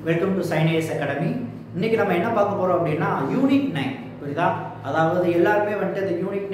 Welcome to சைனேஸ் academy. இன்னைக்கு நம்ம என்ன பார்க்க போறோம் அப்படின்னா யூனிட் 9. புரியுதா? அதாவது எல்லாருமே வந்துட்டு இந்த யூனிட்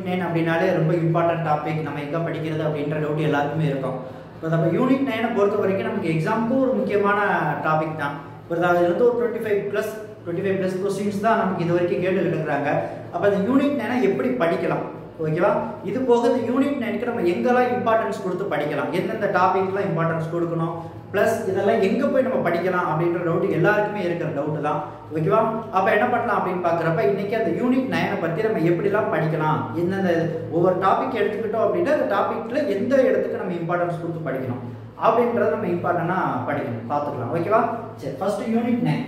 9 அப்படின்னாலே ரொம்ப இம்பார்ட்டன்ட் டாபிக். நம்ம எங்க படிக்கிறது அப்படின்ற டவுட் எல்லாருக்குமே இருக்கும். இப்போ நம்ம யூனிட் 9 பொறுத்த வரைக்கும் நமக்கு எக்ஸாமுக்கு ஒரு முக்கியமான டாபிக் தான். புரியுதா? அதுல இருந்து ஒரு 25 பிளஸ் கொஸ்டின்ஸ் தான் நமக்கு இது வரைக்கும் கேட்டுக்கிட்டு இருக்கிறாங்க. அப்போ இந்த யூனிட் 9 எப்படி படிக்கலாம், ஓகேவா? இது போக இந்த யூனிட் 9க்கு நம்ம எங்கெல்லாம் இம்பார்ட்டன்ஸ் கொடுத்து படிக்கலாம், எந்தெந்த டாபிக்லாம் இம்பார்ட்டன்ஸ் கொடுக்கணும், ப்ளஸ் இதெல்லாம் எங்கே போய் நம்ம படிக்கலாம் அப்படின்ற டவுட் எல்லாருக்குமே இருக்கிற டவுட்டு தான், ஓகேவா? அப்போ என்ன பண்ணலாம் அப்படின்னு பார்க்குறப்ப இன்னைக்கு அந்த யூனிட் 9 பற்றி நம்ம எப்படிலாம் படிக்கலாம், எந்தெந்த ஒவ்வொரு டாபிக் எடுத்துக்கிட்டோம் அப்படின்னா அந்த டாப்பிக்கில் எந்த இடத்துக்கு நம்ம இம்பார்ட்டன்ஸ் கொடுத்து படிக்கணும் அப்படின்றத நம்ம இம்பார்ட்டண்டாக படிக்கணும், பார்த்துக்கலாம், ஓகேவா? சரி, ஃபர்ஸ்ட் யூனிட் 9.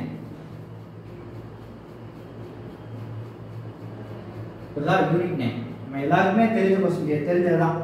யூனிட் 9 நம்ம எல்லாருக்குமே தெரிஞ்சதுதான்.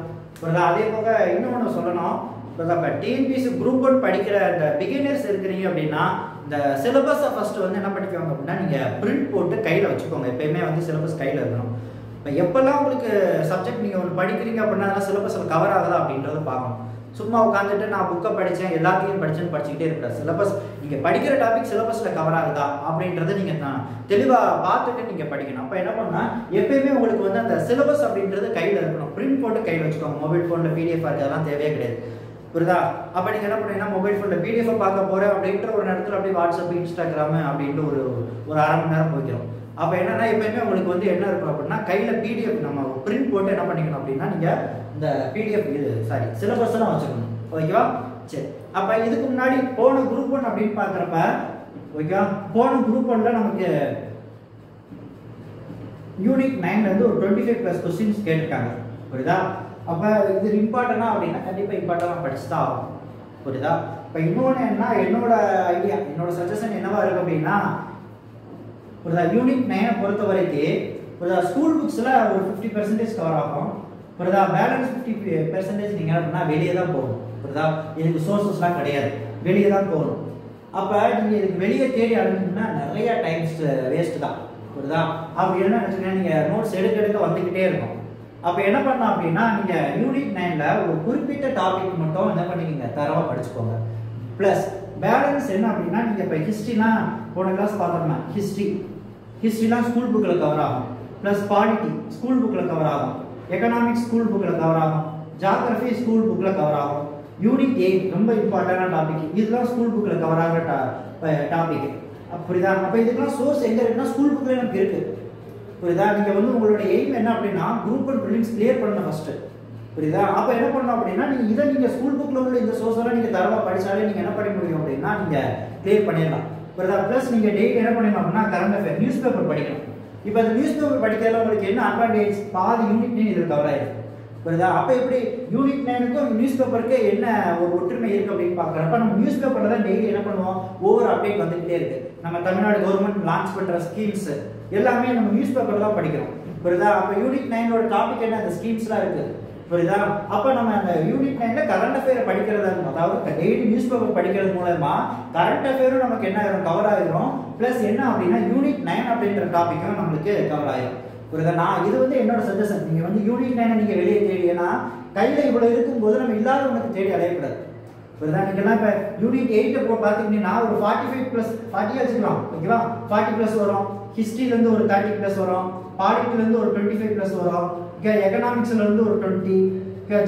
அதே போக இன்னொன்று சொல்லணும். இப்போ டிஎன்பிஎஸ்சி குரூப் 1 படிக்கிற இந்த பிகினர்ஸ் இருக்கிறீங்க அப்படின்னா இந்த சிலபஸை ஃபர்ஸ்ட் வந்து என்ன படிக்குவாங்க அப்படின்னா நீங்கள் பிரிண்ட் போட்டு கையில் வச்சுக்கோங்க. எப்பயுமே வந்து சிலபஸ் கையில் இருக்கணும். இப்போ எப்போல்லாம் உங்களுக்கு சப்ஜெக்ட் நீங்கள் ஒன்று படிக்கிறீங்க அப்படின்னா அதெல்லாம் சிலபஸில் கவர் ஆகுதா அப்படின்றத பார்க்கணும். சும்மா உட்காந்துட்டு நான் புக்கை படித்தேன் எல்லாத்தையும் படிச்சுக்கிட்டே இருக்காது. சிலபஸ் நீங்கள் படிக்கிற டாபிக் சிலபஸில் கவர் ஆகுதா அப்படின்றத நீங்கள் தெளிவாக பார்த்துட்டு நீங்கள் படிக்கணும். அப்போ என்ன பண்ணால் எப்பயுமே உங்களுக்கு வந்து அந்த சிலபஸ் அப்படின்றது கையில் இருக்கணும். பிரிண்ட் போட்டு கையில் வச்சுக்கோங்க. மொபைல் ஃபோனில் பிடிஎஃப் இருக்குது, அதெல்லாம் தேவையே கிடையாது. புரியுதா? அப்போ நீங்கள் என்ன பண்ணுறீங்கன்னா மொபைல் ஃபோனில் பிடிஎஃப் பார்க்க போகிறேன் அப்படின்ற ஒரு நேரத்தில் அப்படியே வாட்ஸ்அப், இன்ஸ்டாகிராமு அப்படின்ட்டு ஒரு அரை மணி நேரம் போய்க்கிறோம். அப்போ என்னன்னா எப்பயுமே உங்களுக்கு வந்து என்ன இருக்கும் அப்படின்னா கையில் பிடிஎஃப் நம்ம பிரிண்ட் போட்டு என்ன பண்ணிக்கணும் அப்படின்னா நீங்கள் இந்த பிடிஎஃப் சிலபஸ் எல்லாம் வச்சுக்கணும், ஓகேவா? சரி, அப்போ இதுக்கு முன்னாடி போன குரூப் 1 அப்படின்னு பார்க்குறப்ப, ஓகேவா, போன குரூப் 1ல நமக்கு யூனிட் 9ல இருந்து ஒரு 25 பிளஸ் கொஸ்டின்ஸ் கேட்டிருக்காங்க, புரியுதா? அப்போ இது இம்பார்ட்டனா அப்படின்னா கண்டிப்பாக இம்பார்ட்டனாக படிச்சு தான் ஆகும், புரியுதா? இப்போ இன்னொன்று என்ன, என்னோட ஐடியா, என்னோட சஜஷன் என்னவா இருக்கு அப்படின்னா, புரியுதா, யூனிட் 9 பொறுத்த வரைக்கும் புரியுதா ஸ்கூல் புக்ஸில் ஒரு 50% கவர் ஆகும், புரியுதா? பேலன்ஸ் 50% நீங்கள் என்ன பண்ணால் வெளியே தான் போகணும், புரியுதா? இதுக்கு சோர்ஸஸ்லாம் கிடையாது, வெளியே தான் போகணும். அப்போ நீங்கள் இதுக்கு வெளியே தேடி அடைஞ்சிங்கன்னா நிறைய டைம்ஸ் வேஸ்ட் தான், புரியுதா? அப்படி என்ன நினச்சிங்கன்னா நீங்கள் நோட்ஸ் எடுக்க வந்துக்கிட்டே இருக்கும். அப்போ என்ன பண்ணலாம் அப்படின்னா நீங்கள் யூனிட் 9ல ஒரு குறிப்பிட்ட டாபிக் மட்டும் என்ன பண்ணிக்கிங்க, தரவாக படிச்சுக்கோங்க. ப்ளஸ் பேலன்ஸ் என்ன அப்படின்னா நீங்கள் இப்போ ஹிஸ்ட்ரிலாம் போன கிளாஸ் பார்த்தோம்னா ஹிஸ்ட்ரிலாம் ஸ்கூல் புக்கில் கவர் ஆகும். ப்ளஸ் பாலிட்டி ஸ்கூல் புக்கில் கவர் ஆகும். எக்கனாமிக்ஸ் ஸ்கூல் புக்கில் கவர் ஆகும். ஜியாகிரஃபி ஸ்கூல் புக்கில் கவர் ஆகும். யூனிட் 8 ரொம்ப இம்பார்ட்டண்டான டாபிக், இதெல்லாம் ஸ்கூல் புக்கில் கவர் ஆகிற டாபிக், புரியுதா? அப்போ இதுக்கெல்லாம் சோர்ஸ் எங்கே இருக்குன்னா ஸ்கூல் புக்கில் நமக்கு இருக்கு, புரியுதா? நீங்கள் வந்து உங்களோட எய்ம் என்ன அப்படின்னா குரூப் 1 ப்ரிலிம்ஸ் கிளியர் பண்ணணும் ஃபர்ஸ்ட், புரியுதா? அப்போ என்ன பண்ணணும் அப்படின்னா நீங்கள் ஸ்கூல் புக்கில் உள்ள இந்த சோர்ஸ் எல்லாம் நீங்கள் தரவா படிச்சாலே நீங்கள் என்ன பண்ண முடியும் அப்படின்னா நீங்கள் கிளியர் பண்ணிடலாம், புரியுதா? ப்ளஸ் நீங்கள் டெய்லி என்ன பண்ணணும் அப்படின்னா கரண்ட் அஃபேர் நியூஸ் பேப்பர் படிக்கணும். இப்போ அந்த நியூஸ் பேப்பர் படிக்கிறதுல உங்களுக்கு என்ன அட்வான்டேஜ், பாதி யூனிட் 9 இதில் கவர் ஆயிருக்கு, புரியுதா? அப்போ எப்படி யூனிட் 9க்கும் நியூஸ் பேப்பருக்கு என்ன ஒரு ஒற்றுமை இருக்கு அப்படின்னு பார்க்குறப்ப நம்ம நியூஸ் பேப்பரில் தான் டெய்லி என்ன பண்ணுவோம், ஒவ்வொரு அப்டேட் வந்துகிட்டே இருக்கு. நம்ம தமிழ்நாடு கவர்மெண்ட் லான்ச் பண்ணுற ஸ்கீம்ஸ் எல்லாமே நம்ம நியூஸ் பேப்பர் தான் படிக்கிறோம், புரியுதா? அப்போ யூனிட் 9ஓட டாபிக் என்ன, அந்த ஸ்கீம்ஸ்லாம் இருக்கு, புரியுதா? அப்போ நம்ம அந்த யூனிட் 9ல கரண்ட் அஃபேர் படிக்கிறதா இருக்கும், அதாவது டெய்லி நியூஸ் பேப்பர் படிக்கிறது மூலமா கரண்ட் அஃபேரும் நமக்கு என்ன ஆயிரும், கவர் ஆயிரும். பிளஸ் என்ன அப்படின்னா யூனிட் 9 அப்படின்ற டாபிக்கும் நம்மளுக்கு கவர் ஆயிரும், புரியுதா? நான் இது வந்து என்னோட சஜஷன். நீங்க வந்து யூனிட் 9 நீங்க வெளியே தேடினா கையில இவ்வளவு இருக்கும்போது நம்ம இல்லாத ஒன்றுக்கு தேடி அலையக்கூடாது, புரியுதா? நீங்கெல்லாம் இப்போ யூனிட் 8 இப்போ பார்த்தீங்கன்னா ஒரு 45 பிளஸ் 40 வச்சுக்கலாம், ஓகேவா? 40 பிளஸ் வரும். ஹிஸ்ட்ரியிலேருந்து ஒரு 30 பிளஸ் வரும். பாலிட்டிலேருந்து ஒரு 25 பிளஸ் வரும். எக்கனாமிக்ஸ்லேருந்து ஒரு 20,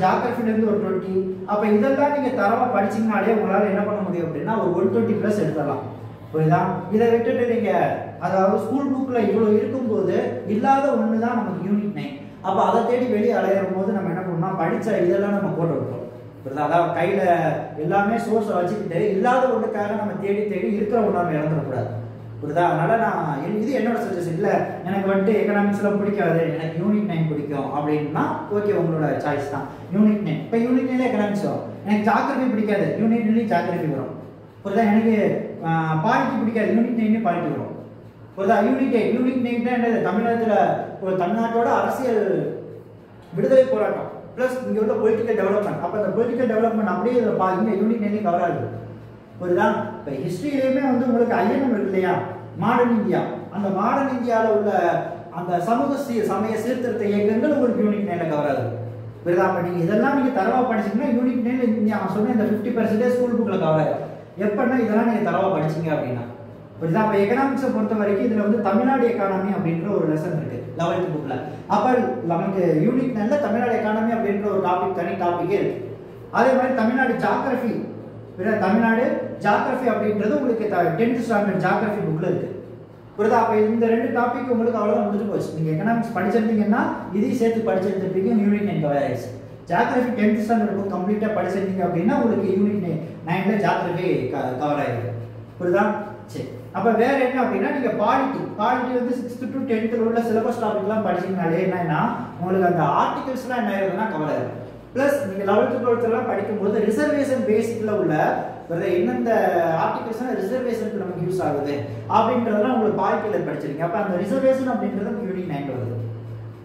ஜியாகிரஃபிலேருந்து ஒரு 20. அப்போ இதெல்லாம் நீங்கள் தரவாக படிச்சிங்கனாலே உங்களால் என்ன பண்ண முடியும் அப்படின்னா ஒரு 120 பிளஸ் எடுத்துடலாம், புரியுதா? இதை விட்டுட்டு நீங்கள் அதாவது ஸ்கூல் புக்கில் இவ்வளோ இருக்கும்போது இல்லாத ஒன்று தான் நமக்கு யூனிட் 9. அப்போ அதை தேடி வெளியே அலையிற போது நம்ம என்ன பண்ணோம்னா படித்த இதெல்லாம் நம்ம போட்டு விட்டுறோம், புரியுதா? அதாவது கையில் எல்லாமே சோர்ஸை வச்சுக்கிட்டு இல்லாத ஒன்றுக்காக நம்ம தேடி இருக்கிற ஒன்று நம்ம இழந்துடக்கூடாது, புரியுதா? அதனால இது என்னோட சஜஷன். இல்லை எனக்கு வந்துட்டு எக்கனாமிக்ஸ்லாம் பிடிக்காது, எனக்கு யூனிட் 9 பிடிக்கும் அப்படின்னா ஓகே, உங்களோட சாய்ஸ் தான். யூனிட் 9 இப்போ யூனிட் 9ல எக்கனாமிக்ஸ் வரும். எனக்கு ஜியாகிரஃபி பிடிக்காது, யூனிட் 9 ஜியாகிரஃபி வரும், புரியுதா? எனக்கு பாலிட்டி பிடிக்காது, யூனிட் 9 பாலிட்டி வரும், புரியுதா? யூனிட் 9 என்னது, தமிழ்நாட்டோட அரசியல் விடுதலை போராட்டம் ப்ளஸ் இங்கே உள்ள பொலிட்டிக்கல் டெவலப்மெண்ட். அப்போ அந்த பொலிட்டிக்கல் டெவலப்மெண்ட் அப்படியே இங்கே யூனிட் 9 கவர் ஆகுது, புரியுதா? இப்போ ஹிஸ்ட்ரியிலையுமே வந்து உங்களுக்கு ஐஎன்எம் இருக்கு இல்லையா, மாடர்ன் இந்தியா. அந்த மாடர்ன் இந்தியாவில் உள்ள அந்த சமய சீர்திருத்த இயக்கங்கள் உங்களுக்கு யூனிட் 9ல கவர் ஆகுது, புரியுதா? அப்போ நீங்கள் இதெல்லாம் நீங்கள் தரவாக படிச்சிங்கன்னா யூனிட் 9 நான் சொன்ன இந்த 50% ஸ்கூல் புக்கில் கவர் ஆகும். எப்பன்னா இதெல்லாம் நீங்க தரவா படிச்சீங்க அப்படின்னா. புரியுதா? அப்ப எக்கனாமிக்ஸை பொறுத்த வரைக்கும் இதுல வந்து தமிழ்நாடு எக்கானமி அப்படின்ற ஒரு லெசன் இருக்கு 11th புக்ல. அப்ப நமக்கு யூனிட் 9ல தமிழ்நாடு எக்கானமி அப்படின்ற ஒரு டாபிக், தனி டாபிக்கே இருக்கு. அதே மாதிரி தமிழ்நாடு ஜியோகிராஃபி, தமிழ்நாடு ஜியோகிராஃபி அப்படின்றது உங்களுக்கு 10th ஸ்டாண்டர்ட் ஜியோகிராஃபி புக்ல இருக்கு. புரியுதா? அப்ப இந்த ரெண்டு டாபிக் உங்களுக்கு அவ்வளவுதான் முடிஞ்சு போச்சு. நீங்க எக்கனாமிக்ஸ் படிச்சிருந்தீங்கன்னா இதையும் சேர்த்து படிச்சிருந்தீங்க, யூனிட் 9 கவர் ஆயிடுச்சு. ஜியோகிராஃபி 10th ஸ்டாண்டர்ட் புக் கம்ப்ளீட்டா படிச்சிருந்தீங்க அப்படின்னா உங்களுக்கு யூனிட் 9ல ஜியோகிராஃபி கவர் ஆயிருக்கு. புரியுதா? சரி, அப்ப வேற என்ன அப்படின்னா நீங்க பாலிட்டி வந்து 6th to 10th உள்ள சிலபஸ் டாபிக்லாம் படிச்சீங்கனாலே என்னன்னா உங்களுக்கு அந்த ஆர்டிகல்ஸ்லாம் என்ன ஆயிருதுன்னா கவர் ஆயிடும். பிளஸ் நீங்க 11th 12th எல்லாம் படிக்கும்போது ரிசர்வேஷன் பேசிக்ல உள்ள எந்தெந்த ஆர்டிகல்ஸ்னா ரிசர்வேஷனுக்கு நமக்கு யூஸ் ஆகுது அப்படின்றதெல்லாம் உங்களுக்கு பாலிட்டியில படிச்சிருக்கீங்க. அப்ப அந்த ரிசர்வேஷன் அப்படின்றது யூனிட் 9 வருது.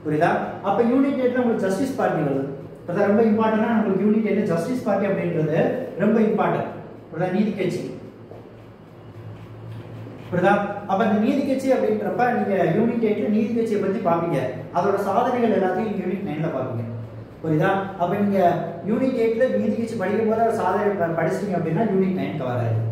புரியுதா? அப்ப யூனிட் 8ல உங்களுக்கு ஜஸ்டிஸ் பார்ட்டி வருது. அதான் ரொம்ப இம்பார்ட்டன்டா உங்களுக்கு யூனிட் 8ல ஜஸ்டிஸ் பார்ட்டி அப்படின்றது ரொம்ப இம்பார்ட்டன்ட். புரியுதா? நீதி கட்சி. புரியுதா? அப்ப இந்த நீதி கட்சி அப்படின்றப்ப நீங்க யூனிட் 8ல நீதி கட்சியை பத்தி பாப்பீங்க. அதோட சாதனைகள் எல்லாத்தையும் நீங்க யூனிட் 9ல பாப்பீங்க. புரியுதா? அப்ப நீங்க யூனிட் 8ல நீதி கட்சி படிக்கும் போது ஒரு சாதனை படிச்சிட்டீங்க அப்படின்னா யூனிட் 9 கவர் ஆயிடும்.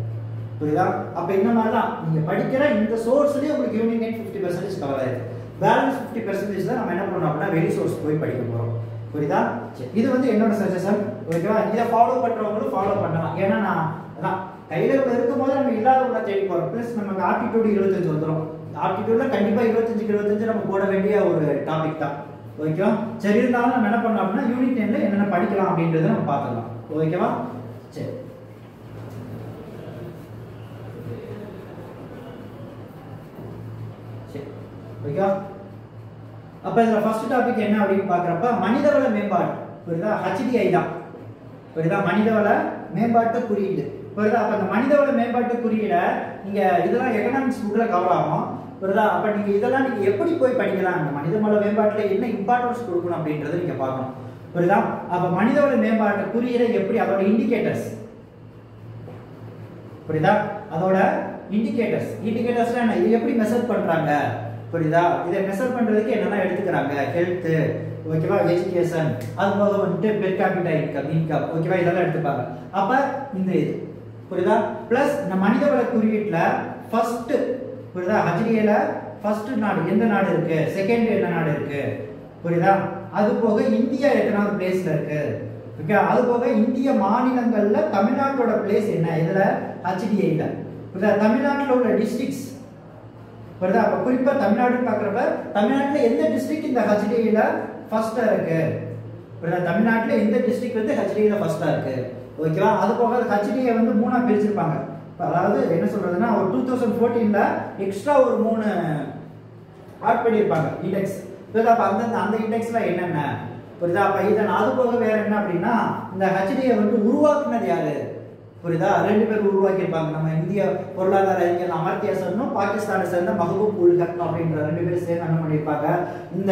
புரியுதா? அப்ப இந்த மாதிரி தான் நீங்க படிக்கிற இந்த சோர்ஸ்லயே உங்களுக்கு யூனிட் 9 50% கவர் ஆயிடும். பேலன்ஸ் 50% தான் நம்ம என்ன பண்ணணும் அப்படின்னா வெளி சோர்ஸ் போய் படிக்க போறோம். புரியுதா? சரி, இது வந்து என்னோட சஜஷன். ஓகேவா? இதை ஃபாலோ பண்றவங்களும் ஃபாலோ பண்ணலாம். ஏன்னா நான் அதான் கையில இருக்கும்போது நம்ம இல்லாத உள்ள தேடி போறோம். பிளஸ் நமக்கு ஆப்டிடியூட் 25 வந்துடும். ஆப்டிடியூட்ல கண்டிப்பா 25 நம்ம போட வேண்டிய ஒரு டாபிக் தான். ஓகேவா? சரி, இருந்தாலும் நம்ம என்ன பண்ணலாம் அப்படின்னா யூனிட் 10ல என்னென்ன படிக்கலாம் அப்படின்றத நம்ம பார்த்துக்கலாம். ஓகேவா? சரி, சரி, ஓகேவா? அப்ப இதுல ஃபர்ஸ்ட் டாபிக் என்ன அப்படின்னு பாக்குறப்ப மனிதவள மேம்பாடு. புரியுதா? HDI தான். புரியுதா? மனிதவள மேம்பாட்டு குறியீடு. புரியுதா? அப்ப இந்த மனிதவள மேம்பாட்டு குறியீட நீங்க இதெல்லாம் எக்கனாமிக்ஸ் புக்ல கவர் ஆகும். புரியுதா? அப்ப நீங்க இதெல்லாம் நீங்க எப்படி போய் படிக்கலாம், இந்த மனிதவள மேம்பாட்டுல என்ன இம்பார்ட்டன்ஸ் கொடுக்கணும் அப்படின்றத நீங்க பார்க்கணும். புரியுதா? அப்ப மனிதவள மேம்பாட்டு குறியீடை எப்படி, அதோட இண்டிகேட்டர்ஸ். புரியுதா? அதோட இண்டிகேட்டர்ஸ்னா என்ன, இது எப்படி மெஷர் பண்றாங்க. புரியுதா? இதை மெஷர் பண்றதுக்கு என்னெல்லாம் எடுத்துக்கிறாங்க, ஹெல்த், ஓகேவா, எஜுகேஷன், அது போக வந்துட்டு பெர் கேபிட்டா இன்கம், ஓகேவா, இதெல்லாம் எடுத்துப்பாங்க. அப்ப இந்த இது புரியுதா? பிளஸ் இந்த மனிதவள குறியீட்டுல ஃபர்ஸ்ட், புரியுதா, HDIல ஃபர்ஸ்ட் நாடு எந்த நாடு இருக்கு, செகண்ட் என்ன நாடு இருக்கு, புரியுதா? அது போக இந்தியா எத்தனாவது பிளேஸ்ல இருக்கு, ஓகே, அது போக இந்திய மாநிலங்கள்ல தமிழ்நாட்டோட பிளேஸ் என்ன இதுல HDIல, புரியுதா? தமிழ்நாட்டில் உள்ள டிஸ்ட்ரிக்ட்ஸ், புரியுதா? அப்ப குறிப்பா தமிழ்நாடு பாக்குறப்ப தமிழ்நாட்டுல எந்த டிஸ்ட்ரிக்ட் இந்த HDIல ஃபர்ஸ்டா இருக்கு, புரியுதா? தமிழ்நாட்டுல எந்த டிஸ்ட்ரிக்ட் வந்து HDIல ஃபர்ஸ்டா இருக்கு, ஓகேவா? அது போக HDI வந்து மூணா பிரிச்சிருப்பாங்க. அதாவது என்ன சொல்றதுன்னா ஒரு 2014ல எக்ஸ்ட்ரா ஒரு 3 ஆட் பண்ணிருப்பாங்க இண்டெக்ஸ். புரியுதா? அப்ப அந்த இண்டெக்ஸ்ல என்னென்ன, புரியுதா? அப்ப இத அது போக வேற என்ன அப்படின்னா இந்த HDI வந்து உருவாக்குனது யாரு, புரியுதா? 2 பேர் உருவாக்கி இருப்பாங்க. நம்ம இந்திய பொருளாதார அறிஞர் அமர்த்தியா சென்னும் பாகிஸ்தானை சேர்ந்த மஹபூப் உல் ஹக் அப்படின்ற 2 பேரும் சேர்ந்து என்ன பண்ணிருப்பாங்க, இந்த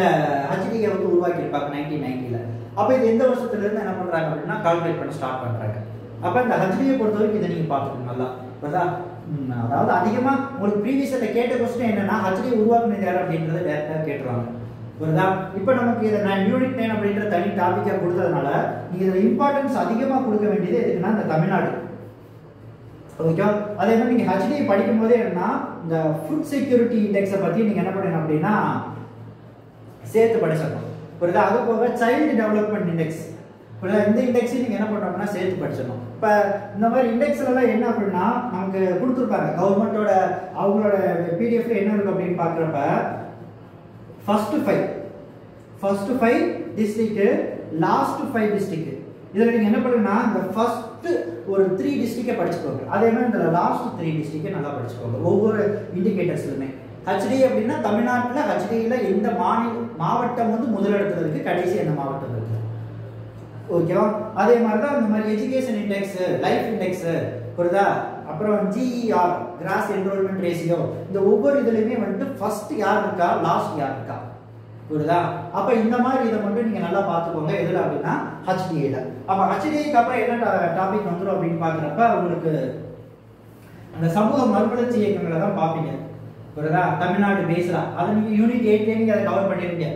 HDI வந்து உருவாக்கி இருப்பாங்க 1990ல. அப்ப இது எந்த வருஷத்துல இருந்து என்ன பண்றாங்க அப்படின்னா கால்குலேட் பண்ண ஸ்டார்ட் பண்றாங்க. அப்ப இந்த HDI பொறுத்தவரைக்கும் இதை நீங்க பாத்துக்கணும் நல்லா. புரியுதா? அதாவது அதிகமா உங்களுக்கு ப்ரீவியஸ்ல கேட்ட क्वेश्चन என்னன்னா HDI உருவாக்குனது யாரு அப்படின்றத டைரக்டா கேட்றாங்க. புரியுதா? இப்போ நமக்கு இத நான் யூனிட் 9 அப்படின்ற தனி டாபிக்கா கொடுத்ததனால நீங்க இதுல இம்பார்ட்டன்ஸ் அதிகமா கொடுக்க வேண்டியது எதுக்குன்னா இந்த தமிழ்நாடு. ஓகே, அதே மாதிரி நீங்க HDI படிக்கும் போதே என்னன்னா இந்த ஃபுட் செக்யூரிட்டி இண்டெக்ஸை பத்தி நீங்க என்ன பண்ணணும் அப்படின்னா சேர்த்து படிச்சிடணும். புரியுதா? அது போக சைல்டு டெவலப்மெண்ட் இண்டெக்ஸ், புரியுதா? இந்த இண்டெக்ஸையும் நீங்க என்ன பண்ணணும்னா சேர்த்து படிச்சிடணும். இப்ப இந்த மாதிரி இண்டெக்ஸ்ல எல்லாம் என்ன அப்படின்னா நமக்கு கொடுத்துருப்பாங்க கவர்மெண்டோட அவங்களோட பிடிஎஃப்ல என்ன இருக்கு அப்படின்னு பாக்குறப்ப ஃபர்ஸ்ட் 5 டிஸ்ட்ரிக்ட், லாஸ்ட் 5 டிஸ்ட்ரிக்ட். இதுல நீங்க என்ன பண்ணுங்கன்னா இந்த ஃபர்ஸ்ட் ஒரு 3 டிஸ்ட்ரிக்டை படிச்சுக்கோங்க. அதே மாதிரி இந்த லாஸ்ட் 3 டிஸ்ட்ரிக்டை நல்லா படிச்சுக்கோங்க ஒவ்வொரு இண்டிகேட்டர்ஸ்லுமே. HDI அப்படின்னா தமிழ்நாட்டில் HDIல எந்த மாவட்டம் வந்து முதலிடத்துல இருக்கு, கடைசி எந்த மாவட்டம் இருக்கு, ஓகேவா? அதே மாதிரி தான் இந்த மாதிரி எஜுகேஷன் இண்டெக்ஸ், லைஃப் இண்டெக்ஸ், புரியுதா? அப்புறம் GER, கிராஸ் என்ரோல்மெண்ட் ரேஷியோ, இந்த ஒவ்வொரு இதுலயுமே வந்துட்டு ஃபர்ஸ்ட் யார் இருக்கா, லாஸ்ட் யார் இருக்கா, புரியுதா? அப்ப இந்த மாதிரி இதை மட்டும் நீங்க நல்லா பாத்துக்கோங்க. எதுல அப்படின்னா HDIல. அப்ப HDIக்கு அப்புறம் என்ன டாபிக் வந்துடும் அப்படின்னு பாக்குறப்ப உங்களுக்கு அந்த சமூக மறுமலர்ச்சி இயக்கங்களை தான் பாப்பீங்க. புரியுதா? தமிழ்நாடு பேசுறா அதை நீங்க யூனிட் 8 நீங்க அதை கவர் பண்ணிருக்கீங்க.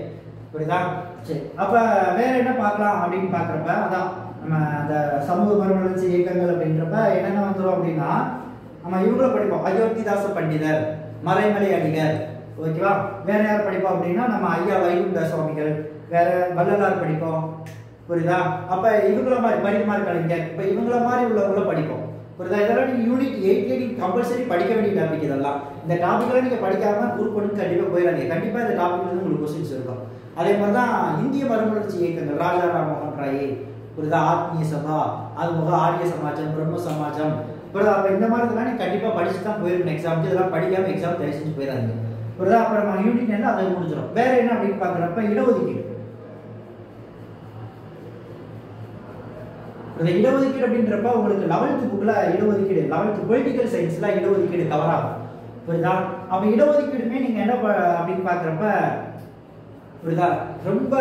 புரியுதா? சரி, அப்ப வேற என்ன பார்க்கலாம் அப்படின்னு பாக்குறப்ப அதான் நம்ம அந்த சமூக மறுமலர்ச்சி இயக்கங்கள் அப்படின்றப்ப என்னென்ன வந்துடும் அப்படின்னா நம்ம இவங்கள படிப்போம். அயோத்திதாச பண்டிதர், மறைமலை அடிகர், ஓகேவா. வேற யார் படிப்போம் அப்படின்னா நம்ம ஐயா வைகுண்ட சுவாமிகள், வேற வள்ளலார் படிப்போம், புரியுதா. அப்ப இவங்கள மாதிரி பரிமார் கலைஞர், இப்ப இவங்கள மாதிரி உள்ளவங்கள படிப்போம், புரியுதா. இதெல்லாம் நீங்க யூனிட் 8 நீங்க கம்பல்சரி படிக்க வேண்டிய டாபிக். இதெல்லாம் இந்த டாபிக்லாம் நீங்க படிக்காம குரூப் ஒன்று கண்டிப்பா போயிடாதீங்க. கண்டிப்பா இந்த டாபிக்ல இருந்து உங்களுக்கு கொஸ்டின்ஸ் இருக்கும். அதே மாதிரி தான் இந்திய மறுமலர்ச்சி இயக்கங்கள், ராஜா ராம்மோகன் ராய், புரியுதா, ஆத்மீய சபா, அது போக ஆரிய சமாஜம், பிரம்ம சமாஜம், புரியுதா. அப்ப இந்த மாதிரி இதெல்லாம் நீங்க கண்டிப்பா படிச்சு தான் போயிருக்கணும் எக்ஸாமுக்கு. இதெல்லாம் படிக்காம எக்ஸாம் தயவு செஞ்சு போயிடாதீங்க, புரியுதா. அப்புறம் நம்ம யூனிட் என்ன அதை முடிஞ்சிடும். வேற என்ன அப்படின்னு பாக்குறப்ப இடஒதுக்கீடு. இந்த இடஒதுக்கீடு அப்படின்றப்ப உங்களுக்கு 11th புக்ல இடஒதுக்கீடு, 11th பொலிட்டிக்கல் சயின்ஸ்ல இடஒதுக்கீடு கவர் ஆகும், புரியுதா. அப்ப இடஒதுக்கீடுமே நீங்க என்ன அப்படின்னு பாக்குறப்ப, புரியுதா, ரொம்ப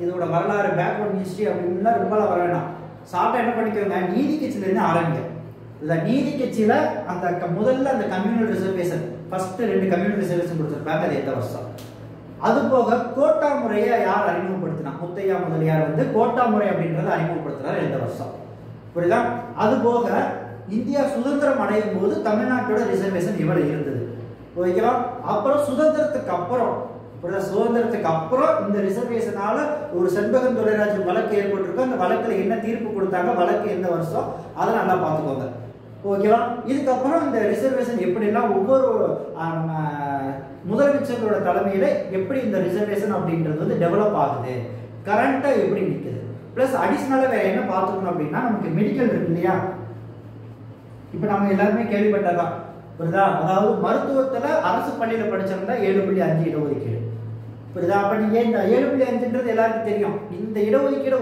இதோட வரலாறு, பேக்வர்ட் ஹிஸ்டரி அப்படின்லாம் ரொம்ப வர வேணாம். ஷார்ட்டா என்ன பண்ணிக்கோங்க, நீதி கட்சியில இருந்து ஆரம்பிங்க. இந்த நீதி கட்சியில அந்த முதல்ல அந்த communal reservation, first 2 communal reservation கொடுத்துருப்பாங்க. அது எந்த வருஷம்? அது போக கோட்டா முறையை யார் அறிமுகப்படுத்தினா? முத்தையா முதலியார் வந்து கோட்டா முறை அப்படின்றத அறிமுகப்படுத்தினார் எந்த வருஷம், புரியுதா. அது போக இந்தியா சுதந்திரம் அடையும் போது தமிழ்நாட்டோட ரிசர்வேஷன் எவ்வளவு இருந்தது, ஓகேவா. அப்புறம் சுதந்திரத்துக்கு அப்புறம், புரியுதா, சுதந்திரத்துக்கு அப்புறம் இந்த ரிசர்வேஷனால ஒரு செண்பகம் துரைராஜன் வழக்கு ஏற்பட்டிருக்கு. அந்த வழக்குல என்ன தீர்ப்பு கொடுத்தாங்க, வழக்கு எந்த வருஷம், அதை நல்லா பார்த்துக்கோங்க, ஓகேவா. இதுக்கப்புறம் இந்த ரிசர்வேஷன் எப்படிலாம் ஒவ்வொரு முதலமைச்சர்களோட தலைமையில எப்படி இந்த ரிசர்வேஷன் அப்படின்றது வந்து டெவலப் ஆகுது, கரண்டா எப்படி நிற்குது. பிளஸ் அடிஷனலா வேற என்ன பார்த்துக்கணும் அப்படின்னா, நமக்கு மெடிக்கல் இருக்கு இல்லையா. இப்ப நம்ம எல்லாருமே கேள்விப்பட்டதான், புரியுதா. அதாவது மருத்துவத்துல அரசு பள்ளியில படிச்சிருந்தா 7.5 இடஒதுக்கீடு, புரியுதா. அப்ப நீங்க இந்த 7.5ன்றது எல்லாருக்கும் தெரியும். இந்த இடஒதுக்கீடு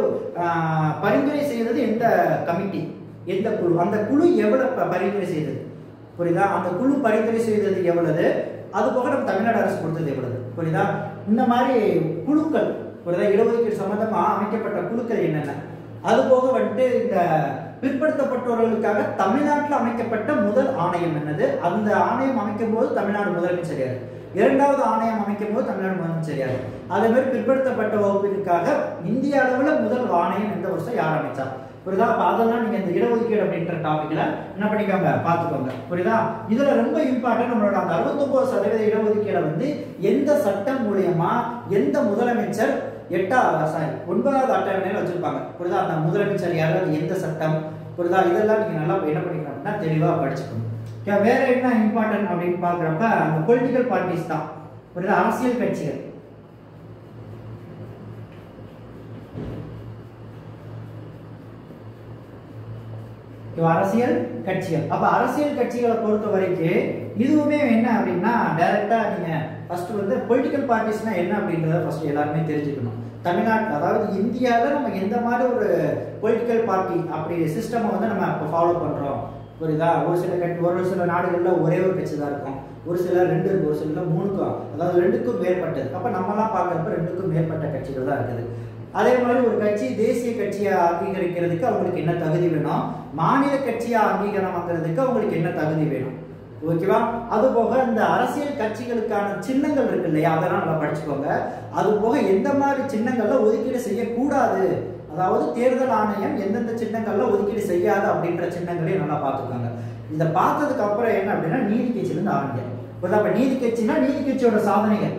பரிந்துரை செய்தது எந்த கமிட்டி, எந்த குழு, அந்த குழு எவ்வளவு பரிந்துரை செய்தது, புரியுதா. அந்த குழு பரிந்துரை செய்தது எவ்வளவு, அது போக நம்ம தமிழ்நாடு அரசு கொடுத்தது எவ்வளவு, புரியுதா. இந்த மாதிரி குழுக்கள், புரியுதா, இடஒதுக்கீடு சம்பந்தமா அமைக்கப்பட்ட குழுக்கள் என்னென்ன. அது போக வந்துட்டு இந்த பிற்படுத்தப்பட்டவர்களுக்காக தமிழ்நாட்டில் அமைக்கப்பட்ட முதல் ஆணையம் என்னது, அந்த ஆணையம் அமைக்கும் போது தமிழ்நாடு முதலமைச்சர் யாரு, இரண்டாவது ஆணையம் அமைக்கும் போது தமிழ்நாடு முதலமைச்சர் யாரு, அதே மாதிரி பிற்படுத்தப்பட்ட வகுப்பிற்காக இந்திய அளவில் முதல் ஆணையம் எந்த வருஷம் யார் அமைச்சா, புரியுதா. அப்ப அதெல்லாம் நீங்க இந்த இடஒதுக்கீடு அப்படின்ற டாபிக்ல என்ன பண்ணிக்கோங்க, பார்த்துக்கோங்க, புரியுதா. இதுல ரொம்ப இம்பார்ட்டன்ட் நம்மளோட அந்த 69% இடஒதுக்கீடை வந்து எந்த சட்டம் மூலியமா எந்த முதலமைச்சர் 9வது அட்டவணையில வச்சிருப்பாங்க, புரியுதா. அந்த முதலமைச்சர் யாராவது எந்த சட்டம், புரியுதா. இதெல்லாம் நீங்க நல்லா என்ன பண்ணிக்கணும் அப்படின்னா தெளிவா படிச்சுக்கணும். வேற என்ன இம்பார்ட்டன்ட் அப்படின்னு பாக்குறப்ப அந்த பொலிட்டிக்கல் பார்ட்டிஸ் தான், புரியுதா, அரசியல் கட்சிகள். அரசியல் கட்சிகள். அப்ப அரசியல் கட்சிகளை பொறுத்த வரைக்கும் இதுவுமே என்ன அப்படின்னா டைரக்டா நீங்க ஃபர்ஸ்ட் வந்து பொலிட்டிக்கல் பார்ட்டிஸ்னா என்ன அப்படின்றத ஃபர்ஸ்ட் எல்லாருமே தெரிஞ்சுக்கணும். தமிழ்நாட்டு, அதாவது இந்தியாவில் நம்ம எந்த மாதிரி ஒரு பொலிட்டிக்கல் பார்ட்டி அப்படி சிஸ்டம் வந்து நம்ம இப்போ ஃபாலோ பண்றோம், புரியுதா. ஒரு சில நாடுகள்ல ஒரே ஒரு கட்சி தான் இருக்கும், ஒரு சிலர் 2 இருக்கு, ஒரு சிலர் 3க்கும், அதாவது 2க்கும் மேற்பட்டது. அப்ப நம்மலாம் பார்க்கறப்ப 2க்கும் மேற்பட்ட கட்சிகள் தான் இருக்குது. அதே மாதிரி ஒரு கட்சி தேசிய கட்சியை அங்கீகரிக்கிறதுக்கு அவங்களுக்கு என்ன தகுதி வேணும், மாநில கட்சியா அங்கீகாரம் வாங்குறதுக்கு அவங்களுக்கு என்ன தகுதி வேணும், ஓகேவா. அது போக இந்த அரசியல் கட்சிகளுக்கான சின்னங்கள் இருக்கு இல்லையா, அதெல்லாம் நல்லா படிச்சுக்கோங்க. அது போக எந்த மாதிரி சின்னங்கள்ல ஒதுக்கீடு செய்யக்கூடாது, அதாவது தேர்தல் ஆணையம் எந்தெந்த சின்னங்கள்ல ஒதுக்கீடு செய்யாது அப்படின்ற சின்னங்களையும் நல்லா பார்த்துக்கோங்க. இதை பார்த்ததுக்கு அப்புறம் என்ன அப்படின்னா நீதி கட்சியிலிருந்து ஆரம்பிக்கும். அப்ப நீதி கட்சினா நீதி கட்சியோட சாதனைகள்,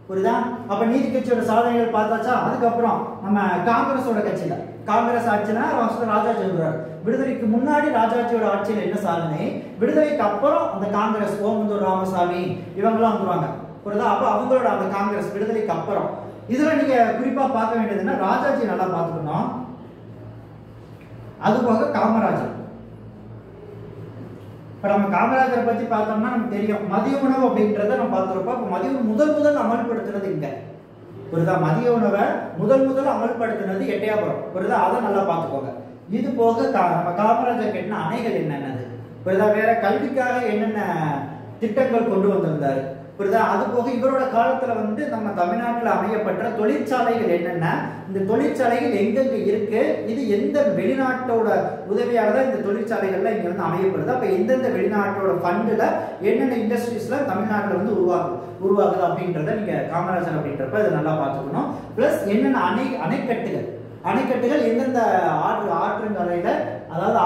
புரியுதா. அப்ப நீதி கட்சியோட சாதனைகள் பார்த்தாச்சா. அதுக்கப்புறம் நம்ம காங்கிரஸோட கட்சியில, காங்கிரஸ் ஆட்சினா ராஜாஜி வருவார். விடுதலைக்கு முன்னாடி ராஜாஜியோட ஆட்சியில என்ன சாதனை, விடுதலைக்கு அப்புறம் அந்த காங்கிரஸ் ஓமந்தூர் ராமசாமி இவங்கெல்லாம் வந்துருவாங்க, புரியுதா. அப்ப அவங்களோட அந்த காங்கிரஸ் விடுதலைக்கு அப்புறம் இதுல நீங்க குறிப்பா பார்க்க வேண்டியதுன்னா ராஜாஜி நல்லா பார்த்துக்கணும். அது போக காமராஜர். இப்ப நம்ம காமராஜரை பத்தி பார்த்தோம்னா நமக்கு தெரியும், மதிய உணவு அப்படின்றத நம்ம பார்த்துருப்போம். இப்ப மதிய முதல் அமல்படுத்துறது இங்க, புரியுதா. மதிய உணவை முதல் அமல்படுத்தினது எட்டயபுரம், புரியுதா. அதை நல்லா பார்த்துக்கோங்க. இது போக நம்ம காமராஜர் கட்டின அணைகள் என்னென்னது, புரியுதா. வேற கல்விக்காக என்னென்ன திட்டங்கள் கொண்டு வந்திருந்தாரு, புரியுதா. அது போக இவரோட காலத்துல வந்து நம்ம தமிழ்நாட்டில் அமையப்பட்ட தொழிற்சாலைகள் என்னென்ன, இந்த தொழிற்சாலைகள் எங்கெங்க இருக்கு, இது எந்த வெளிநாட்டோட உதவியால தான் இந்த தொழிற்சாலைகள்லாம் இங்க வந்து அமையப்படுது. அப்ப எந்தெந்த வெளிநாட்டோட ஃபண்டுல என்னென்ன இண்டஸ்ட்ரீஸ்ல தமிழ்நாட்டில் வந்து உருவாகுது அப்படின்றத நீங்க காமராஜர் அப்படின்றப்ப இதை நல்லா பார்த்துக்கணும். பிளஸ் என்னென்ன அணைக்கட்டுகள், அணைக்கட்டுகள் எந்தெந்த ஆற்றங்கரையில, அதாவது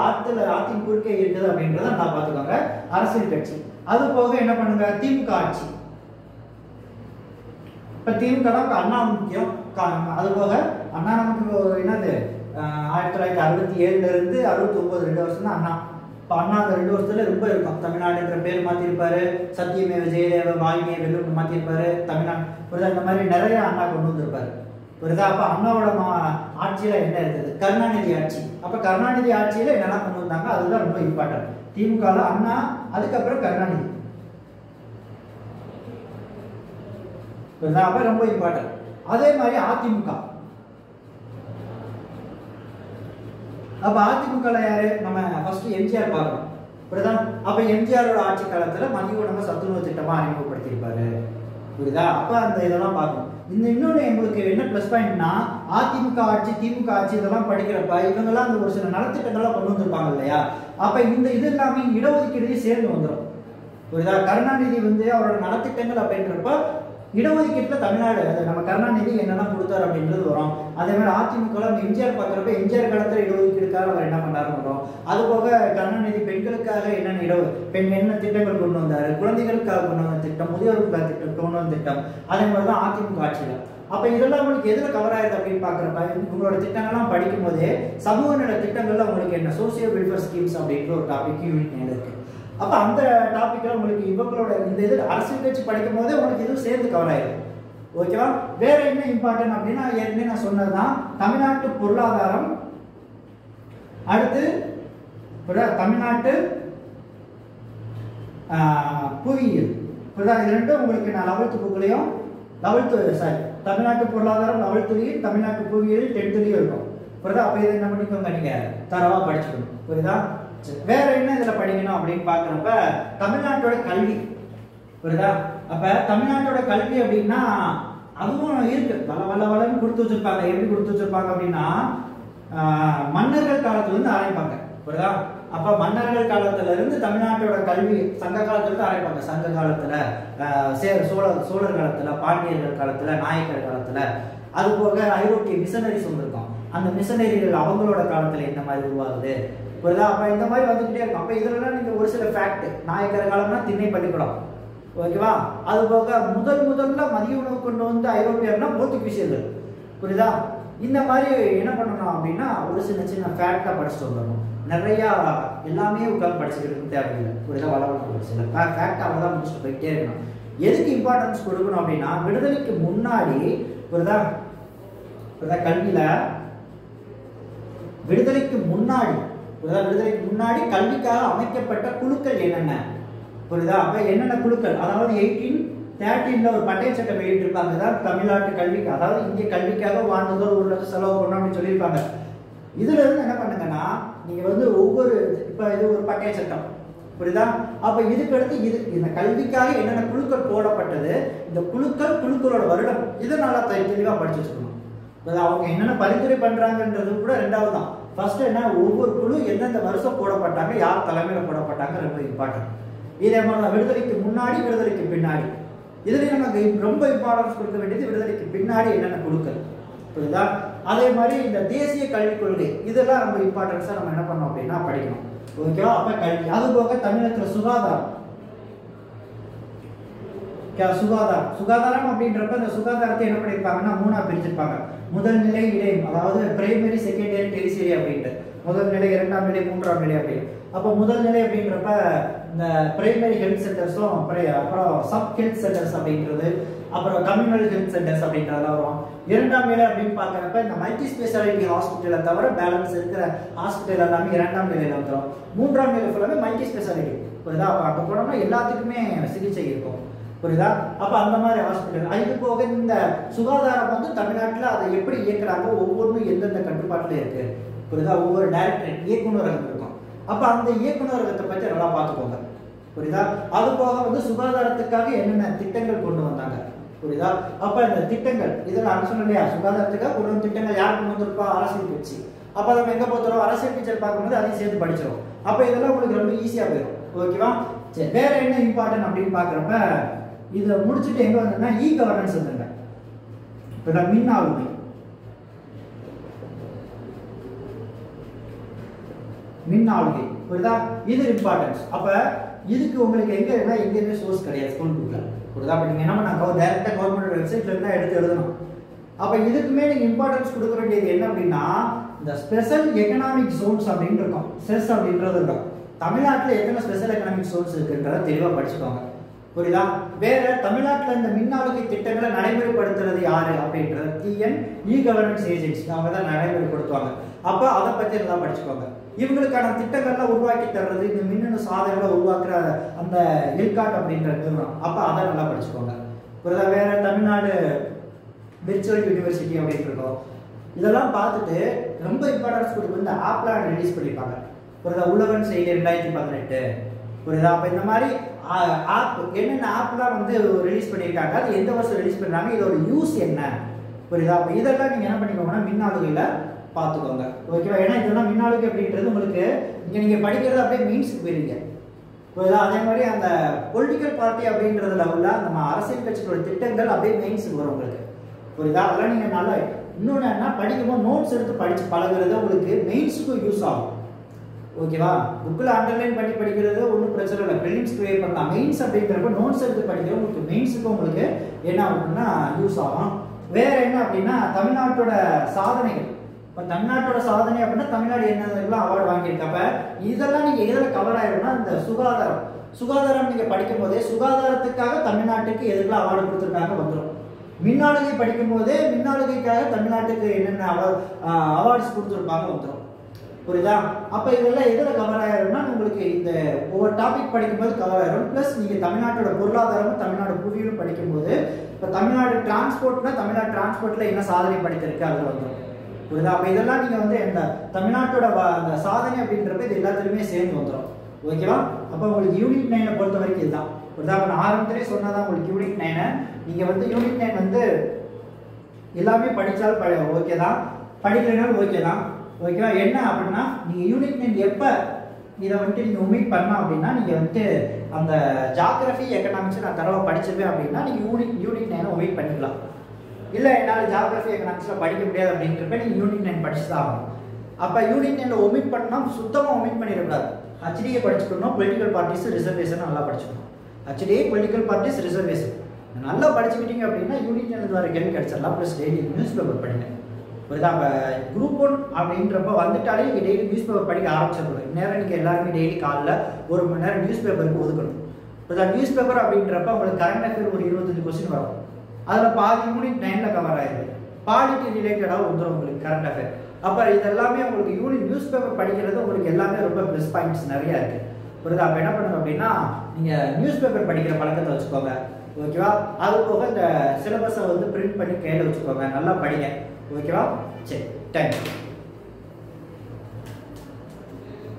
ஆற்றின் குறுக்கே இருக்குது அப்படின்றத நான் பார்த்துக்கோங்க. அரசியல் கட்சி. அது போக என்ன பண்ணுங்க, திமுக ஆட்சி. இப்ப திமுக தான் அண்ணா முக்கியம். அது போக அண்ணா நமக்கு என்னது 1967 இருந்து 69 2 வருஷம் தான் அண்ணா. இப்போ அண்ணா அந்த 2 வருஷத்துல ரொம்ப இருக்கும். தமிழ்நாடுன்ற பேர் மாத்திருப்பாரு, சத்தியமேவ ஜெயதேவ வாய்மையை வெல்லும் மாத்திருப்பாரு, தமிழ்நாடு இந்த மாதிரி நிறைய அண்ணா கொண்டு வந்திருப்பாரு. புரியுதா? அப்ப அண்ணாவோட ஆட்சியில என்ன இருக்குது, கருணாநிதி ஆட்சி. அப்ப கருணாநிதி ஆட்சியில என்னெல்லாம் கொண்டு வந்தாங்க அதுதான் ரொம்ப இம்பார்ட்டன்ட். திமுக அண்ணா, அதுக்கப்புறம் கருணாநிதி. புரியுதா? அப்ப ரொம்ப இம்பார்ட்டன்ட். அதே மாதிரி அதிமுக. அப்ப அதிமுக யாரு, நம்ம ஃபர்ஸ்ட் எம்ஜிஆர் பார்க்கணும். புரியுதா? அப்ப எம்ஜிஆரோட ஆட்சி காலத்துல மதிய உணவு சத்துணவு திட்டமா அறிமுகப்படுத்தியிருப்பாரு. புரியுதா? அப்ப அந்த இதெல்லாம் பார்க்கணும். இன்னொன்று உங்களுக்கு என்ன ப்ளஸ் பாயிண்ட்னா, அதிமுக ஆட்சி திமுக ஆட்சி இதெல்லாம் படிக்கிறப்ப இவங்கெல்லாம் அந்த ஒரு சில நலத்திட்டங்கள்லாம் கொண்டு வந்திருப்பாங்க இல்லையா? அப்ப இந்த இது எல்லாமே இடஒதுக்கீடு சேர்ந்து வந்துடும். புரியுதா? கருணாநிதி அவரோட நலத்திட்டங்கள் அப்படின்றப்ப இடஒதுக்கீட்டுல தமிழ்நாடு நம்ம கருணாநிதி என்னெல்லாம் கொடுத்தாரு அப்படின்றது வரும். அதே மாதிரி அதிமுக எம்ஜிஆர் பார்க்குறப்ப எம்ஜிஆர் காலத்துல இடஒதுக்கீடுக்காக அவர் என்ன பண்ணாருன்னு வரும். அது போக கருணாநிதி பெண்களுக்காக என்னென்ன என்ன திட்டங்கள் கொண்டு வந்தாரு, குழந்தைகளுக்காக கொண்டு வந்த திட்டம், முதியோர்களுக்காக திட்டம் கொண்டு வந்த திட்டம், அதே மாதிரிதான் அதிமுக ஆட்சியில. அப்ப இதெல்லாம் உங்களுக்கு எதுல கவர் ஆயிருது அப்படின்னு பாக்குறப்ப உங்களோட திட்டங்கள்லாம் படிக்கும் போதே சமூக நல திட்டங்கள்ல உங்களுக்கு என்ன சோசியல் வெல்ஃபேர் ஸ்கீம்ஸ் அப்படின்ற ஒரு டாபிக் யூனிட் இருக்கு. அப்ப அந்த டாபிக்ல உங்களுக்கு இவங்களோட இந்த இது அரசியல் கட்சி படிக்கும் போதே உங்களுக்கு இதுவும் சேர்ந்து கவர் ஆயிடும். ஓகேவா? வேற என்ன இம்பார்ட்டன்ட் அப்படின்னா, ஏற்கனவே நான் சொன்னதுதான் தமிழ்நாட்டு பொருளாதாரம், அடுத்து தமிழ்நாட்டு புவியியல். இது ரெண்டும் உங்களுக்கு நான் 11th புக்லையும் தமிழ்நாட்டு பொருளாதாரம் 11th, தமிழ்நாட்டு புவியியல் 10th இருக்கும். புரியுதா? அப்ப இதை என்ன பண்ணிக்கோங்க, நீங்க தரவா படிச்சுக்கணும். புரியுதா? வேற என்ன இதுல படிக்கணும் அப்படின்னு பாக்குறப்ப தமிழ்நாட்டோட கல்வி. புரியுதா? அப்ப தமிழ்நாட்டோட கல்வி அப்படின்னா அதுவும் இருக்கு, வளன்னு கொடுத்து வச்சிருப்பாங்க. எப்படி கொடுத்து வச்சிருப்பாங்க அப்படின்னா, மன்னர்கள் காலத்துல இருந்து ஆரம்பிப்பாங்க. புரியுதா? அப்ப மன்னர்கள் காலத்துல இருந்து தமிழ்நாட்டோட கல்வி சங்க காலத்துல இருந்து ஆரம்பிப்பாங்க. சங்க காலத்துல, சோழர் காலத்துல, பாண்டியர்கள் காலத்துல, நாயக்கர் காலத்துல, அது போக ஐரோப்பிய மிஷனரிஸ் வந்திருக்கும். அந்த மிஷனரிகள் அவங்களோட காலத்துல என்ன மாதிரி உருவாகுது. புரியுதா? அப்ப இந்த மாதிரி வந்துகிட்டே இருக்கும். அப்ப இதுல நீங்க ஒரு சில ஃபேக்ட், நாயக்கர் காலம்னா திண்ணை பள்ளிக்கூடம். ஓகேவா? அது போக முதல்ல மதிய உணவு கொண்டு வந்து ஐரோப்பியர்னா போர்த்துகீசியர்கள். புரியுதா? இந்த மாதிரி என்ன பண்ணணும் அப்படின்னா ஒரு சின்ன ஃபேக்டா படிச்சுட்டு வந்துடணும். நிறைய எல்லாமே உட்காந்து படிச்சுக்கிட்டு தேவையில்லை. புரியுதா? வளவளம் சில ஃபேக்ட் அவ்வளவுதான் முடிச்சுட்டு போயிட்டே இருக்கணும். எதுக்கு இம்பார்ட்டன்ஸ் கொடுக்கணும் அப்படின்னா, விடுதலைக்கு முன்னாடி புரியுதா கல்வியில விடுதலைக்கு முன்னாடி கல்விக்காக அமைக்கப்பட்ட குழுக்கள் என்னென்ன. புரியுதா? அப்ப என்னென்ன குழுக்கள், அதாவது 1813 ஒரு பட்டய சட்டம் வெளியிட்டிருப்பாங்க. தான் தமிழ்நாட்டு கல்விக்கு, அதாவது இந்திய கல்விக்காக வாழ்ந்ததோ 1 லட்சம் செலவு பண்ணணும் அப்படின்னு சொல்லியிருப்பாங்க. இதுல இருந்து என்ன பண்ணுங்கன்னா, நீங்க ஒவ்வொரு இப்ப இது ஒரு பட்டய சட்டம். புரியுதா? அப்ப இதுக்கு அடுத்து இந்த கல்விக்காக என்னென்ன குழுக்கள் போடப்பட்டது, இந்த குழுக்களோட வருடம், இதை நல்லா தெளிவா படிச்சு வச்சுக்கணும். அவங்க என்னென்ன பரிந்துரை பண்றாங்கன்றது கூட ரெண்டாவது தான். ஃபர்ஸ்ட் என்ன, ஒவ்வொரு குழு எந்தெந்த வருஷம் போடப்பட்டாங்க, யார் தலைமையில போடப்பட்டாங்க, ரொம்ப இம்பார்ட்டன்ட். இதே மாதிரி விடுதலைக்கு முன்னாடி, விடுதலைக்கு பின்னாடி, இதுல நமக்கு ரொம்ப இம்பார்ட்டன்ஸ் கொடுக்க வேண்டியது விடுதலைக்கு பின்னாடி என்னென்ன குழுக்கள். புரியுதா? அதே மாதிரி இந்த தேசிய கல்விக் கொள்கை, இதெல்லாம் நம்ம இம்பார்ட்டன்ஸா நம்ம என்ன பண்ணோம் அப்படின்னா படிக்கணும். ஓகேவா? அப்ப கல்வி. அது போக தமிழகத்துல சுகாதாரம் அப்படின்றப்ப இந்த சுகாதாரத்தை என்ன பண்ணிருப்பாங்கன்னா 3ஆ பிரிச்சிருப்பாங்க. முதல் நிலை, இடைநிலை, அதாவது பிரைமரி, செகண்டரி, டெரிசரி அப்படின்ட்டு. முதல் நிலை, 2ஆம் நிலை, 3ஆம் நிலை அப்படி. அப்ப முதல் நிலை அப்படின்றப்ப இந்த பிரைமரி ஹெல்த் சென்டர்ஸும், அப்புறம் சப் ஹெல்த் சென்டர்ஸ் அப்படின்றது, அப்புறம் கம்யூனல் ஹெல்த் சென்டர்ஸ் அப்படின்றதெல்லாம் வரும். 2ஆம் நிலை அப்படின்னு பாக்குறப்ப இந்த மல்டி ஸ்பெஷாலிட்டி ஹாஸ்பிட்டலை தவிர பேலன்ஸ் இருக்கிற ஹாஸ்பிட்டல் எல்லாமே 2ஆம் நிலையில வந்துடும். 3ஆம் நிலை ஃபுல்லாமே மல்டி ஸ்பெஷாலிட்டி. புரியுதா? அப்ப போனோம்னா எல்லாத்துக்குமே சிகிச்சை இருக்கும். புரியுதா? அப்ப அந்த மாதிரி ஹாஸ்பிட்டல். இது போக இந்த சுகாதாரம் தமிழ்நாட்டில் அதை எப்படி இயக்குறாங்க, ஒவ்வொன்றும் எந்தெந்த கட்டுப்பாட்டுல இருக்கு. புரியுதா? ஒவ்வொரு டைரக்டரேட் இயக்குநரகம் இருக்கும். அப்ப அந்த இயக்குநரகத்தை பற்றி நல்லா பார்த்துக்கோங்க. புரியுதா? அது போக சுகாதாரத்துக்காக என்னென்ன திட்டங்கள் கொண்டு வந்தாங்க. புரியுதா? அப்ப இந்த திட்டங்கள் இதெல்லாம் நான் சொன்னேன் இல்லையா, சுகாதாரத்துக்காக கொண்டு வந்த திட்டங்கள் யார் கொண்டு வந்திருப்பா, அரசியல் கட்சி. அப்ப நம்ம எங்க போறோம், அரசியல் கட்சியை பார்க்கும்போது அதையும் சேர்த்து படிச்சிடும். அப்ப இதெல்லாம் உங்களுக்கு ரொம்ப ஈஸியா போயிடும். ஓகேவா? சரி, வேற என்ன இம்பார்ட்டன்ட் அப்படின்னு பாக்குறப்ப இதை முடிச்சுட்டு எங்க வந்தோம்னா இ கவர்னன்ஸ் வந்துருங்க. இப்ப மின் ஆளுமை. மின்னாளுகை. புரியுதா? இது இம்பார்ட்டன்ஸ். அப்ப இதுக்கு உங்களுக்கு எங்கேயுமே சோர்ஸ் கிடையாது ஸ்கூல் புக்ல. புரியுதா? அப்ப நீங்க என்ன பண்ணா டைரக்டா கவர்மெண்ட் வெப்சைட்ல இருந்தா எடுத்து எழுதணும். அப்ப இதுக்குமே நீங்க இம்பார்ட்டன்ஸ் கொடுக்க வேண்டியது என்ன அப்படின்னா இந்த ஸ்பெஷல் எக்கனாமிக் ஜோன்ஸ் அப்படின்னு இருக்கும். செஸ் அப்படின்றது இருக்கும். தமிழ்நாட்டில் எத்தனை ஸ்பெஷல் எக்கனாமிக் ஜோன்ஸ் இருக்குன்றத தெளிவாக படிச்சுக்கோங்க. புரியுதா? வேற தமிழ்நாட்டில் இந்த மின்னாளுகை திட்டங்களை நடைமுறைப்படுத்துறது யாரு அப்படின்றது டிஎன் கவர்னன்ஸ் ஏஜென்சி அவங்க தான் நடைமுறைப்படுத்துவாங்க. அப்போ அதை பற்றி எல்லாம் படிச்சுக்கோங்க. இவங்களுக்கான திட்டங்கள்லாம் உருவாக்கி தர்றது இந்த மின்னணு சாதனைகளை உருவாக்குற அந்த எல்காட் அப்படின்ற நிறுவனம். அப்போ அதை நல்லா படிச்சுக்கோங்க. புரியுதா? வேற தமிழ்நாடு விர்ச்சுவல் யூனிவர்சிட்டி அப்படின்னு இருக்கும். இதெல்லாம் பார்த்துட்டு ரொம்ப இம்பார்ட்டன்ஸ் கொடுத்து இந்த ஆப்லாம் ரிலீஸ் பண்ணியிருப்பாங்க. புரியுதா? உழவன் செயலி 2018. புரியுதா? அப்போ இந்த மாதிரி ஆப் என்னென்ன ஆப்லாம் வந்து ரிலீஸ் பண்ணியிருக்காங்க, அது எந்த வருஷம் ரிலீஸ் பண்ணுறாங்க, இதோட யூஸ் என்ன, புரியுதா? அப்போ இதெல்லாம் நீங்கள் என்ன பண்ணிக்கோங்கன்னா மின்னாளுகையில் பார்த்துக்கோங்க. ஓகேவா? ஏன்னா இதெல்லாம் மின்னாளுகை அப்படின்றது உங்களுக்கு இங்கே நீங்கள் படிக்கிறது அப்படியே மெயின்ஸுக்கு போயிருங்க. புரியுதா? அதே மாதிரி அந்த பொலிட்டிக்கல் பார்ட்டி அப்படின்றதுல உள்ள நம்ம அரசியல் கட்சிகளோட திட்டங்கள் அப்படியே மெயின்ஸுக்கு வரும் உங்களுக்கு. புரியுதா? அதெல்லாம் நீங்கள் நல்லா இன்னொன்று என்ன படிக்கும்போது நோட்ஸ் எடுத்து படித்து பழகிறது உங்களுக்கு மெயின்ஸுக்கும் யூஸ் ஆகும். ஓகேவா? புக்கில் அண்டர்லைன் பண்ணி படிக்கிறது ஒன்றும் பிரச்சனை இல்லை, ப்ரிலிம்ஸ் கிரியேட் பண்ணலாம். மெயின்ஸ் அப்படிங்கிறப்ப நோட்ஸ் எடுத்து படிக்கிறது உங்களுக்கு மெயின்ஸுக்கும் உங்களுக்கு என்ன ஆகும்னா யூஸ் ஆகும். வேற என்ன அப்படின்னா தமிழ்நாட்டோட சாதனைகள். இப்போ தமிழ்நாட்டோட சாதனை அப்படின்னா தமிழ்நாடு என்னெல்லாம் அவார்டு வாங்கியிருக்கப்ப இதெல்லாம் நீங்கள் எதில் கவர் ஆகிடும்னா இந்த சுகாதாரம் நீங்கள் படிக்கும் போதே சுகாதாரத்துக்காக தமிழ்நாட்டுக்கு எதுக்கெல்லாம் அவார்டு கொடுத்துருக்காங்க வந்துடும். மின்னாளுகை படிக்கும் போதே மின்னாளுகைக்காக தமிழ்நாட்டுக்கு என்னென்ன அவார்ட்ஸ் கொடுத்துருப்பாங்க வந்துடும். புரியுதா? அப்போ இதெல்லாம் எதில் கவர் ஆகிடும்னா உங்களுக்கு இந்த ஒவ்வொரு டாபிக் படிக்கும்போது கவர் ஆகிடும். ப்ளஸ் நீங்கள் தமிழ்நாட்டோட பொருளாதாரமும் தமிழ்நாடு புவியியலும் படிக்கும்போது இப்போ தமிழ்நாடு டிரான்ஸ்போர்ட்னா தமிழ்நாடு டிரான்ஸ்போர்ட்டில் என்ன சாதனை படித்திருக்கு அதில் வந்துடும். புரியுதா? அப்போ இதெல்லாம் நீங்கள் வந்து இந்த தமிழ்நாட்டோட அந்த சாதனை அப்படின்றப்ப இது எல்லாத்துலேயுமே சேர்ந்து வந்துடும். ஓகேவா? அப்போ உங்களுக்கு யூனிட் 9 பொறுத்த வரைக்கும் இதுதான். புரியுதா? அப்போ நான் ஆரம்பத்திலே சொன்னதான் உங்களுக்கு யூனிட் 9. நீங்கள் வந்து யூனிட் 9 வந்து எல்லாமே படித்தால் ஓகே தான், படிக்கலைனாலும் ஓகே தான். ஓகேவா? என்ன அப்படின்னா நீங்கள் யூனிட் 9 எப்போ இதை வந்துட்டு நீங்கள் ஒமிட் பண்ணலாம் அப்படின்னா நீங்கள் வந்துட்டு அந்த ஜாகிரபி எக்கனாமிக்ஸ் நான் தரவை படிச்சிருப்பேன் அப்படின்னா நீங்கள் யூனிட் 9 ஒமிட் பண்ணிக்கலாம். இல்லை என்னால் ஜாகிரபி எக்கனாமிக்ஸில் படிக்க முடியாது அப்படின்றப்ப நீங்கள் யூனிட் 9 படிச்சு தான் ஆகணும். அப்போ யூனிட் 9 ஒமிட் பண்ணால் சுத்தமாக ஒமிட் பண்ணிடக்கூடாது. ஹச்டிஏ படிச்சுக்கணும், பொலிட்டிக்கல் பார்ட்டிஸ் ரிசர்வேஷன் நல்லா படிச்சுக்கணும். ஹச்டிஏ பொலிட்டிக்கல் பார்ட்டிஸ் ரிசர்வேஷன் நல்லா படிச்சுக்கிட்டீங்க அப்படின்னா யூனிட் 9 வர கேள்வி கிடைச்சிடலாம். ப்ளஸ் டெய்லி நியூஸ் பேப்பர் படிங்க. புரியுதா? அப்போ குரூப் 1 அப்படின்றப்ப வந்துட்டாலே நீங்கள் டெய்லி நியூஸ் பேப்பர் படிக்க ஆரம்பிச்சிடணும். இந்நேரம் நீங்கள் எல்லாருமே டெய்லி காலைல 1 மணி நேரம் நியூஸ் பேப்பருக்கு ஒதுக்கணும். புரியுதா? நியூஸ் பேப்பர் அப்படின்றப்ப உங்களுக்கு கரண்ட் அஃபேர் ஒரு 25 கொஸ்டின் வரும். அதில் பாதி யூனிட் 9 கவர் ஆயிடுது. பாலிட்டி ரிலேட்டடாக வந்துடும் உங்களுக்கு கரண்ட் அஃபேர். அப்போ இதெல்லாமே உங்களுக்கு நியூஸ் பேப்பர் படிக்கிறது உங்களுக்கு எல்லாமே ரொம்ப ப்ளஸ் பாயிண்ட்ஸ் நிறையா இருக்குது. புரியுதா? அப்போ என்ன பண்ணுங்க அப்படின்னா நீங்கள் நியூஸ் பேப்பர் படிக்கிற பழக்கத்தை வச்சுக்கோங்க. ஓகேவா? அது போக இந்த சிலபஸை வந்து பிரிண்ட் பண்ணி கையில் வச்சுக்கோங்க. நல்லா படிங்க. ஓகேவா? சரி, தேங்க்யூ.